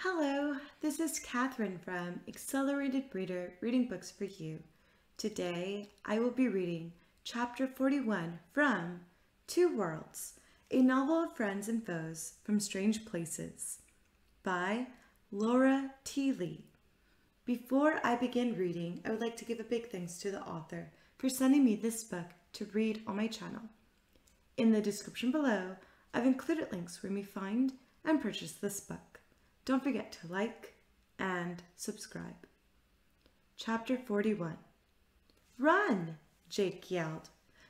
Hello, this is Catherine from Accelerated Reader Reading Books for You. Today I will be reading Chapter 41 from Two Worlds, a novel of friends and foes from strange places by Laura T. Lee. Before I begin reading, I would like to give a big thanks to the author for sending me this book to read on my channel. In the description below, I've included links where you may find and purchase this book. Don't forget to like and subscribe. Chapter 41. Run, Jake yelled.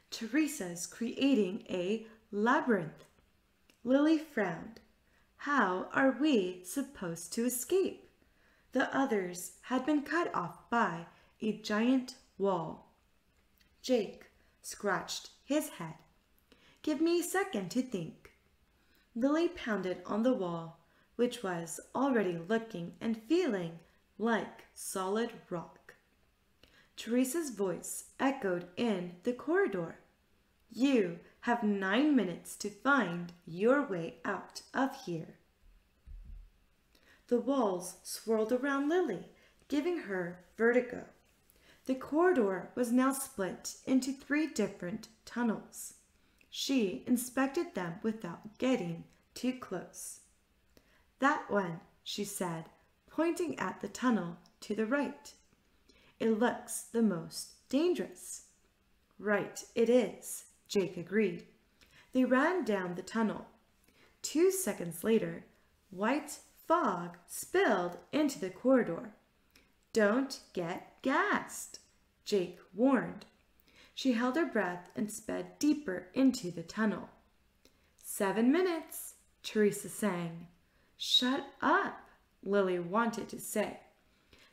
Teresa's creating a labyrinth. Lily frowned. How are we supposed to escape? The others had been cut off by a giant wall. Jake scratched his head. Give me a second to think. Lily pounded on the wall, which was already looking and feeling like solid rock. Teresa's voice echoed in the corridor. You have 9 minutes to find your way out of here. The walls swirled around Lily, giving her vertigo. The corridor was now split into 3 different tunnels. She inspected them without getting too close. That one, she said, pointing at the tunnel to the right. It looks the most dangerous. Right, it is, Jake agreed. They ran down the tunnel. 2 seconds later, white fog spilled into the corridor. Don't get gassed, Jake warned. She held her breath and sped deeper into the tunnel. 7 minutes, Teresa sang. Shut up, Lily wanted to say.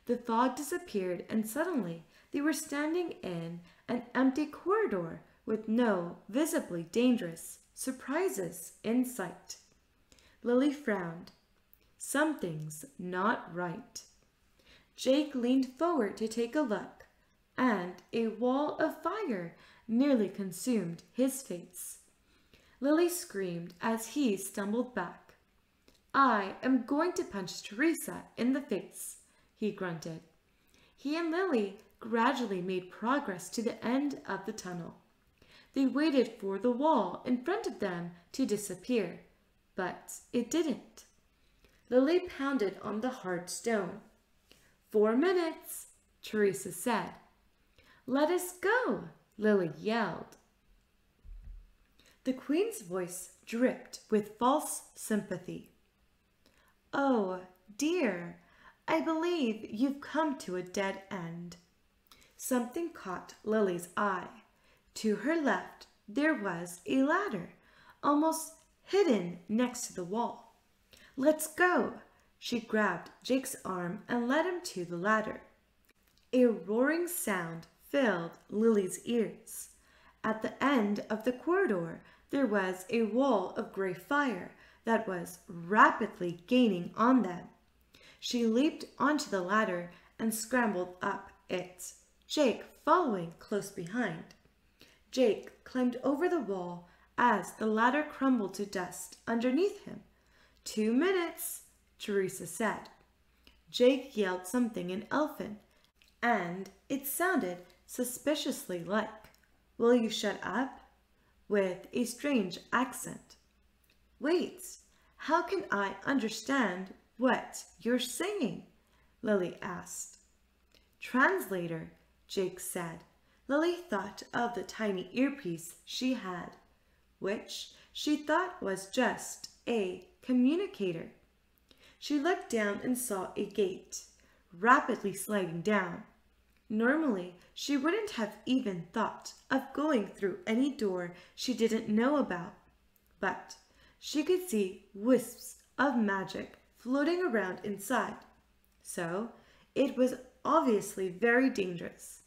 The fog disappeared and suddenly they were standing in an empty corridor with no visibly dangerous surprises in sight. Lily frowned. Something's not right. Jake leaned forward to take a look, and a wall of fire nearly consumed his face. Lily screamed as he stumbled back. I am going to punch Teresa in the face, he grunted. He and Lily gradually made progress to the end of the tunnel. They waited for the wall in front of them to disappear, but it didn't. Lily pounded on the hard stone. 4 minutes, Teresa said. Let us go, Lily yelled. The Queen's voice dripped with false sympathy. Oh, dear, I believe you've come to a dead end. Something caught Lily's eye. To her left, there was a ladder, almost hidden next to the wall. Let's go. She grabbed Jake's arm and led him to the ladder. A roaring sound filled Lily's ears. At the end of the corridor, there was a wall of gray fire that was rapidly gaining on them. She leaped onto the ladder and scrambled up it, Jake following close behind. Jake climbed over the wall as the ladder crumbled to dust underneath him. 2 minutes, Teresa said. Jake yelled something in Elfin, and it sounded suspiciously like, Will you shut up? With a strange accent. Wait, how can I understand what you're saying? Lily asked. Translator, Jake said. Lily thought of the tiny earpiece she had, which she thought was just a communicator. She looked down and saw a gate, rapidly sliding down. Normally, she wouldn't have even thought of going through any door she didn't know about, but she could see wisps of magic floating around inside, so it was obviously very dangerous.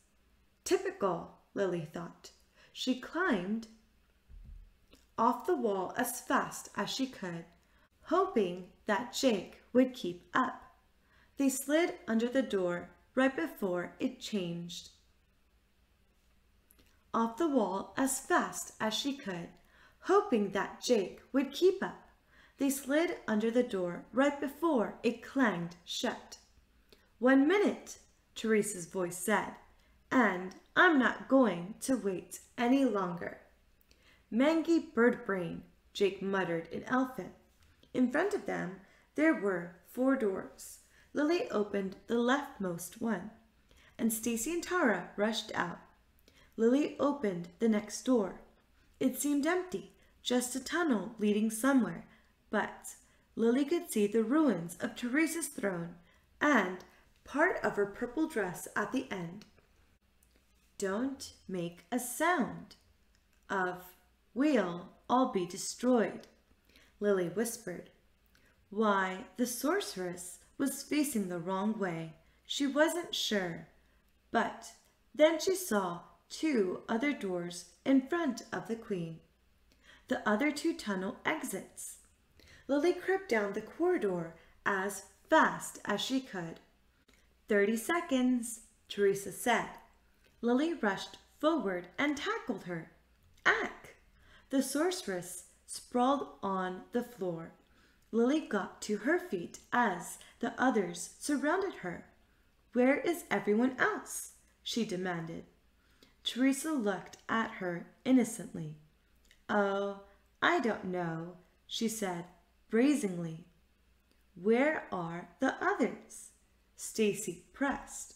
Typical, Lily thought. She climbed off the wall as fast as she could, hoping that Jake would keep up. They slid under the door right before it changed. Off the wall as fast as she could, hoping that Jake would keep up. They slid under the door right before it clanged shut. 1 minute, Teresa's voice said, and I'm not going to wait any longer. Mangy bird brain, Jake muttered in Elfin. In front of them, there were 4 doors. Lily opened the leftmost one, and Stacy and Tara rushed out. Lily opened the next door. It seemed empty, just a tunnel leading somewhere, but Lily could see the ruins of Teresa's throne and part of her purple dress at the end. Don't make a sound. We'll all be destroyed, Lily whispered. Why the sorceress was facing the wrong way, she wasn't sure, but then she saw 2 other doors in front of the queen. The other 2 tunnel exits. Lily crept down the corridor as fast as she could. 30 seconds, Teresa said. Lily rushed forward and tackled her. Ack! The sorceress sprawled on the floor. Lily got to her feet as the others surrounded her. Where is everyone else? She demanded. Teresa looked at her innocently. Oh, I don't know, she said brazenly. Where are the others? Stacy pressed.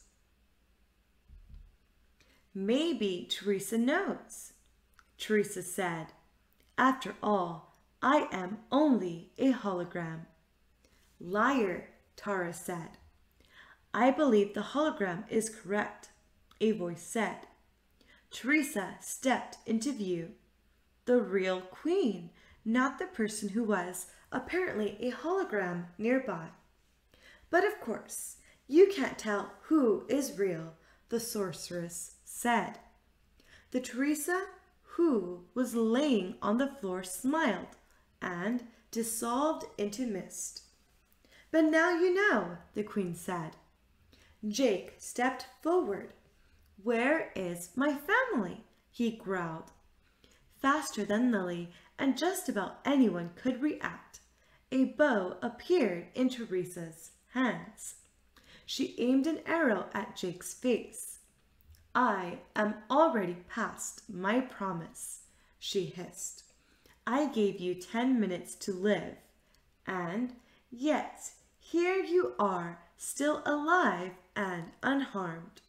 Maybe Teresa knows, Teresa said. After all, I am only a hologram. Liar, Tara said. I believe the hologram is correct, a voice said. Teresa stepped into view. The real queen, not the person who was apparently a hologram nearby. But of course, you can't tell who is real, the sorceress said. The Teresa who was laying on the floor smiled and dissolved into mist. But now you know, the queen said. Jake stepped forward. Where is my family? He growled. Faster than Lily and just about anyone could react, a bow appeared in Teresa's hands. She aimed an arrow at Jake's face. I am already past my promise, she hissed. I gave you 10 minutes to live, and yet here you are, still alive and unharmed.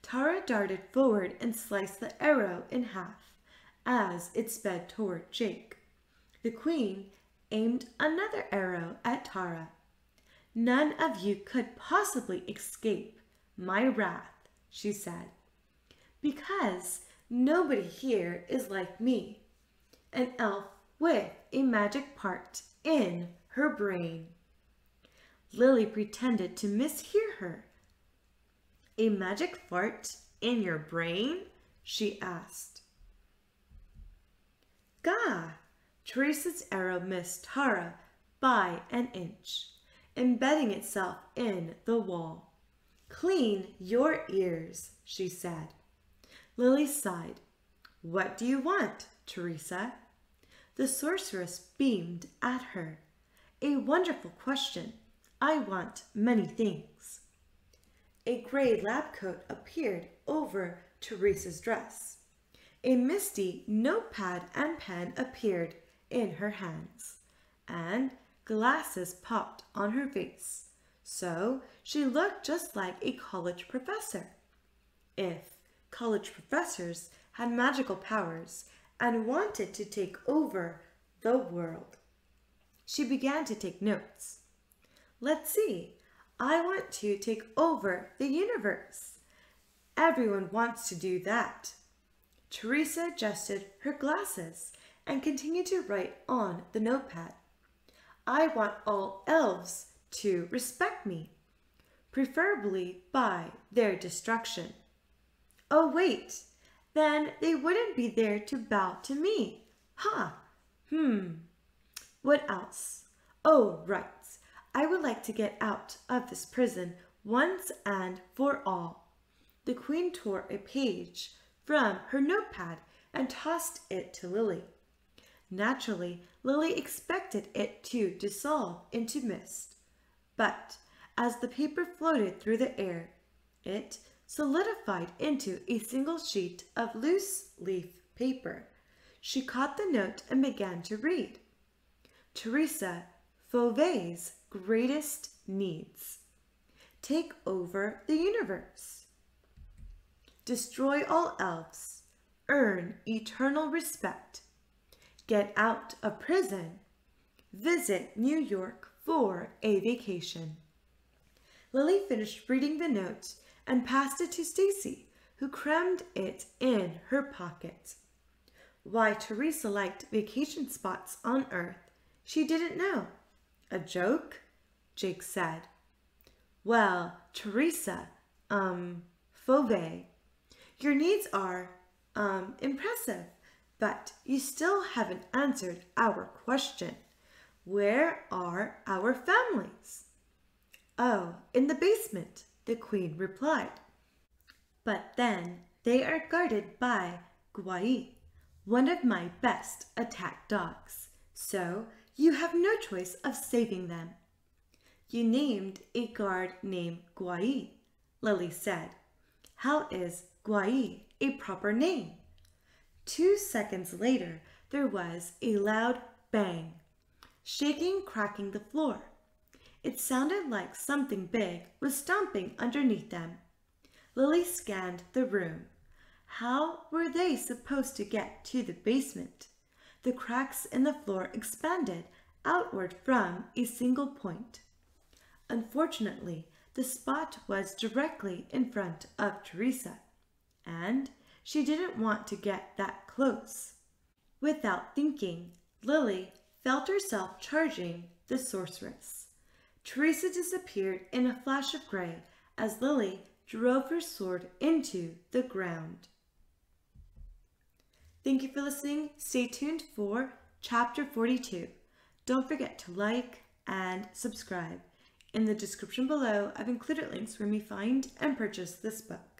Tara darted forward and sliced the arrow in half as it sped toward Jake. The queen aimed another arrow at Tara. None of you could possibly escape my wrath, she said, because nobody here is like me, an elf with a magic part in her brain. Lily pretended to mishear her. A magic fart in your brain? She asked. Gah! Teresa's arrow missed Tara by an inch, embedding itself in the wall. Clean your ears, she said. Lily sighed. What do you want, Teresa? The sorceress beamed at her. A wonderful question. I want many things. A gray lab coat appeared over Teresa's dress. A misty notepad and pen appeared in her hands, and glasses popped on her face, so she looked just like a college professor. If college professors had magical powers and wanted to take over the world. She began to take notes. Let's see. I want to take over the universe. Everyone wants to do that. Teresa adjusted her glasses and continued to write on the notepad. I want all elves to respect me, preferably by their destruction. Oh, wait, then they wouldn't be there to bow to me. What else? Oh, right. I would like to get out of this prison once and for all. The queen tore a page from her notepad and tossed it to Lily. Naturally, Lily expected it to dissolve into mist. But as the paper floated through the air, it solidified into a single sheet of loose leaf paper. She caught the note and began to read. Teresa Fauvet's greatest needs. Take over the universe. Destroy all elves. Earn eternal respect. Get out of prison. Visit New York for a vacation. Lily finished reading the note and passed it to Stacy, who crammed it in her pocket. Why Teresa liked vacation spots on Earth, she didn't know. A joke? Jake said. Well, Teresa, Fauvet, your needs are, impressive, but you still haven't answered our question. Where are our families? Oh, in the basement, the Queen replied. But then they are guarded by Guai, one of my best attack dogs, so you have no choice of saving them. You named a guard named Guai, Lily said. How is Guai a proper name? 2 seconds later, there was a loud bang, shaking, cracking the floor. It sounded like something big was stomping underneath them. Lily scanned the room. How were they supposed to get to the basement? The cracks in the floor expanded outward from a single point. Unfortunately, the spot was directly in front of Teresa, and she didn't want to get that close. Without thinking, Lily felt herself charging the sorceress. Teresa disappeared in a flash of gray as Lily drove her sword into the ground. Thank you for listening. Stay tuned for Chapter 42. Don't forget to like and subscribe. In the description below, I've included links where you may find and purchase this book.